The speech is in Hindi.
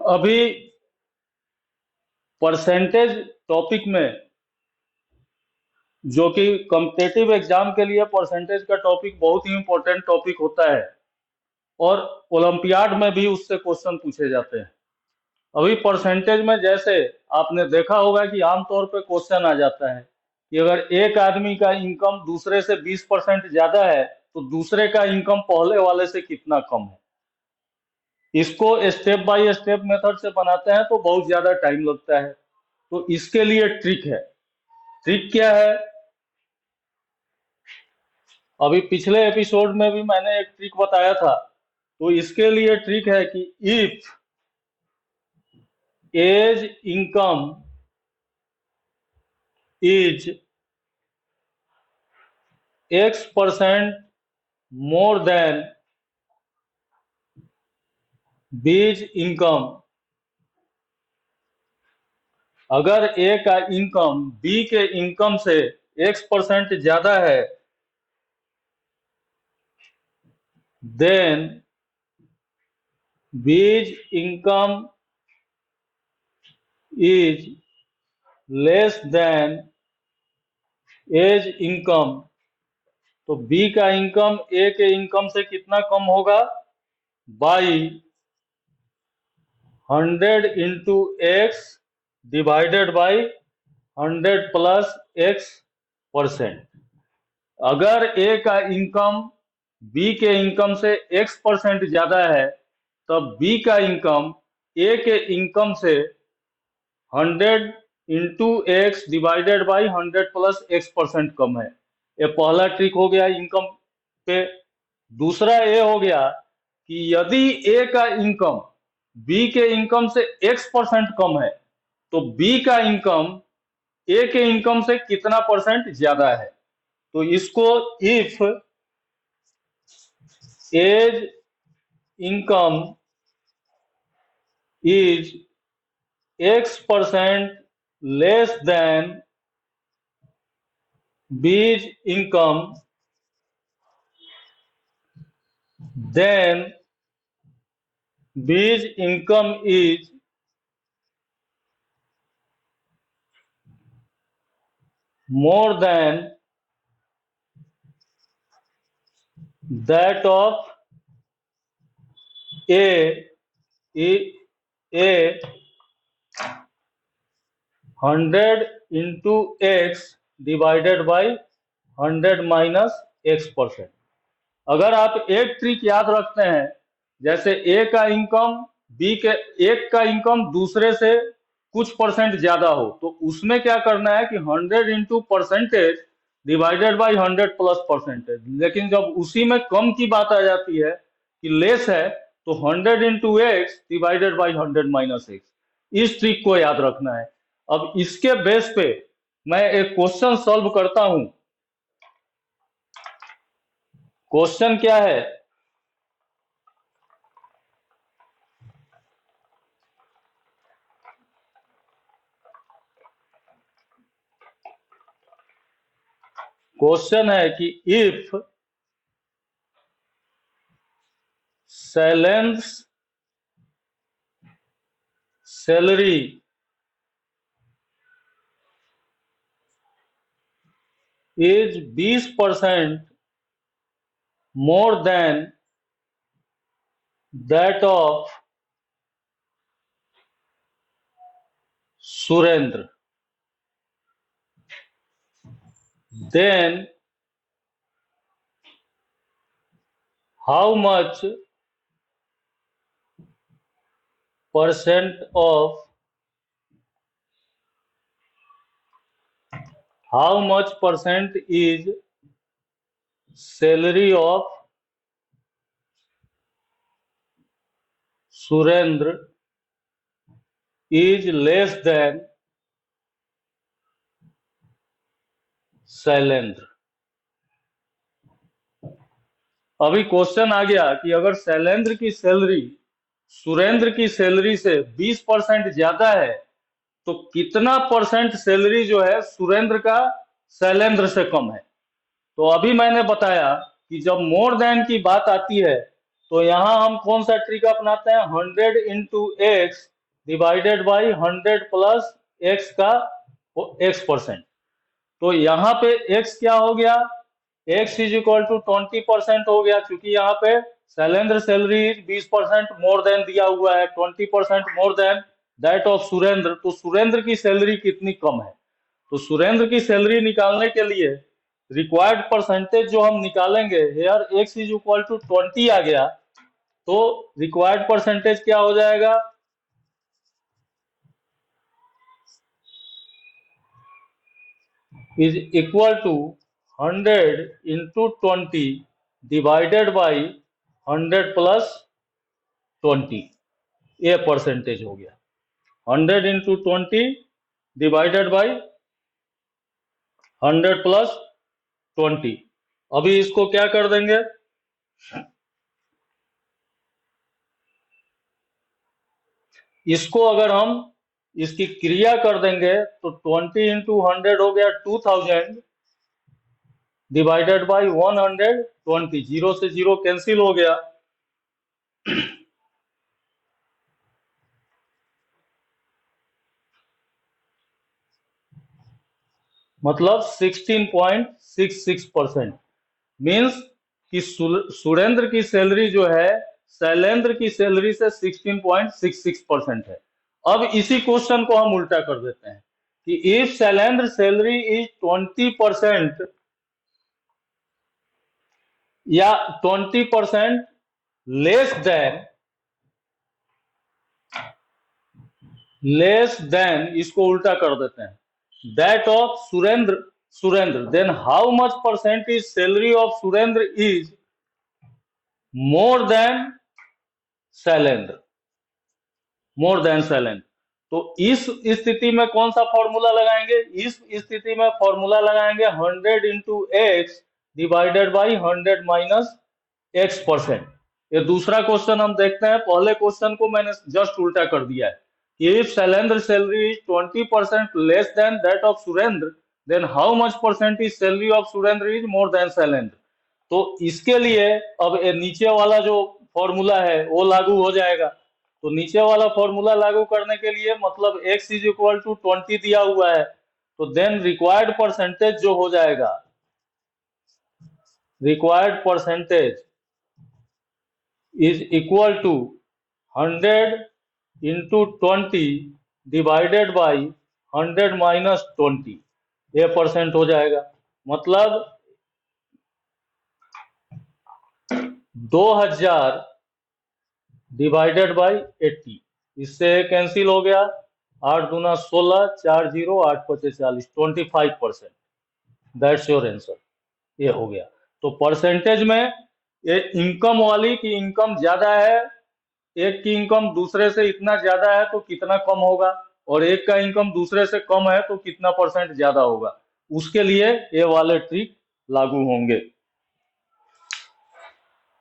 अभी परसेंटेज टॉपिक में, जो कि कॉम्पिटिटिव एग्जाम के लिए परसेंटेज का टॉपिक बहुत ही इंपॉर्टेंट टॉपिक होता है और ओलंपियाड में भी उससे क्वेश्चन पूछे जाते हैं। अभी परसेंटेज में जैसे आपने देखा होगा कि आमतौर पे क्वेश्चन आ जाता है कि अगर एक आदमी का इनकम दूसरे से 20% ज्यादा है तो दूसरे का इनकम पहले वाले से कितना कम है। इसको स्टेप बाय स्टेप मेथड से बनाते हैं तो बहुत ज्यादा टाइम लगता है। तो इसके लिए ट्रिक है। ट्रिक क्या है? अभी पिछले एपिसोड में भी मैंने एक ट्रिक बताया था। तो इसके लिए ट्रिक है कि if A's income is X% more than B's income, अगर ए का इनकम बी के इनकम से X% ज्यादा है, then B's income is less than A's income. तो बी का इनकम ए के इनकम से कितना कम होगा? By 100 into X divided by 100 plus X%। अगर ए का इनकम बी के इनकम से X% ज्यादा है तब बी का इनकम ए के इनकम से 100 into X divided by 100 plus X% कम है। ये पहला ट्रिक हो गया इनकम पे। दूसरा ये हो गया कि यदि ए का इनकम बी के इनकम से X% कम है तो बी का इनकम ए के इनकम से कितना परसेंट ज्यादा है। तो इसको if A's income is X% less than B's income, then B's income is more than that of A 100 into X divided by 100 minus X%। अगर आप एक ट्रिक याद रखते हैं, जैसे ए का इनकम बी के एक का इनकम दूसरे से कुछ परसेंट ज्यादा हो तो उसमें क्या करना है कि 100 into percentage divided by 100 plus percentage. लेकिन जब उसी में कम की बात आ जाती है कि लेस है तो 100 into X divided by 100 minus x. इस ट्रिक को याद रखना है। अब इसके बेस पे मैं एक क्वेश्चन सॉल्व करता हूं। क्वेश्चन क्या है? क्वेश्चन है कि if शैलेंद्र's salary is 20% more than that of Surendra, then how much percent of how much percent is salary of Surendra is less than Shailendra. अभी क्वेश्चन आ गया कि अगर शैलेंद्र की सैलरी सुरेंद्र की सैलरी से 20% ज्यादा है तो कितना परसेंट सैलरी जो है सुरेंद्र का शैलेंद्र से कम है। तो अभी मैंने बताया कि जब मोर देन की बात आती है तो यहाँ हम कौन सा ट्रिक अपनाते हैं, 100 into X divided by 100 plus x का x%। तो यहाँ पे x क्या हो गया, x इज इक्वल टू 20% हो गया, क्योंकि यहाँ पे शैलेंद्र सैलरी 20% मोर देन दिया हुआ है, 20% more than that of Surendra. तो सुरेंद्र की सैलरी कितनी कम है, तो सुरेंद्र की सैलरी निकालने के लिए रिक्वायर्ड परसेंटेज जो हम निकालेंगे, here x is equal to 20 आ गया, तो रिक्वायर्ड परसेंटेज क्या हो जाएगा, is equal to 100 into 20 divided by 100 plus 20, ये परसेंटेज हो गया। 100 इंटू 20 डिवाइडेड बाई 100 प्लस 20। अभी इसको क्या कर देंगे, इसको अगर हम इसकी क्रिया कर देंगे तो 20 इंटू 100 हो गया 2000 डिवाइडेड बाई 120, जीरो से जीरो कैंसिल हो गया, मतलब 16.66%। मीन्स कि सुरेंद्र की सैलरी जो है शैलेंद्र की सैलरी से 16.66% है। अब इसी क्वेश्चन को हम उल्टा कर देते हैं कि इफ शैलेंद्र सैलरी इज 20% या 20% लेस देन, इसको उल्टा कर देते हैं, that of Surendra, then how much percent is salary of Surendra is more than Shailendra, more than Shailendra. तो इस स्थिति में कौन सा फॉर्मूला लगाएंगे, इस स्थिति में फॉर्मूला लगाएंगे 100 into X divided by 100 minus x%। ये दूसरा क्वेश्चन हम देखते हैं, पहले क्वेश्चन को मैंने जस्ट उल्टा कर दिया है कि if Shailendra salary is 20% less than that of Surendra, then how much percent is salary of Surendra is more than Shailendra. तो इसके लिए अब ये नीचे वाला जो फॉर्मूला है वो लागू हो जाएगा। तो नीचे वाला फॉर्मूला लागू करने के लिए मतलब x इज इक्वल टू 20 दिया हुआ है, तो देन रिक्वायर्ड परसेंटेज जो हो जाएगा, required percentage is equal to 100 into 20 divided by 100 minus 20, ये परसेंट हो जाएगा। मतलब 2000 डिवाइडेड बाई 80, इससे कैंसिल हो गया, 8 दूना 16, 4 जीरो 8 पचे 40, 25%, दैट्स योर आंसर, ये हो गया। तो परसेंटेज में ये इनकम वाली की इनकम ज्यादा है, एक की इनकम दूसरे से इतना ज्यादा है तो कितना कम होगा, और एक का इनकम दूसरे से कम है तो कितना परसेंट ज्यादा होगा, उसके लिए ये वाले ट्रिक लागू होंगे।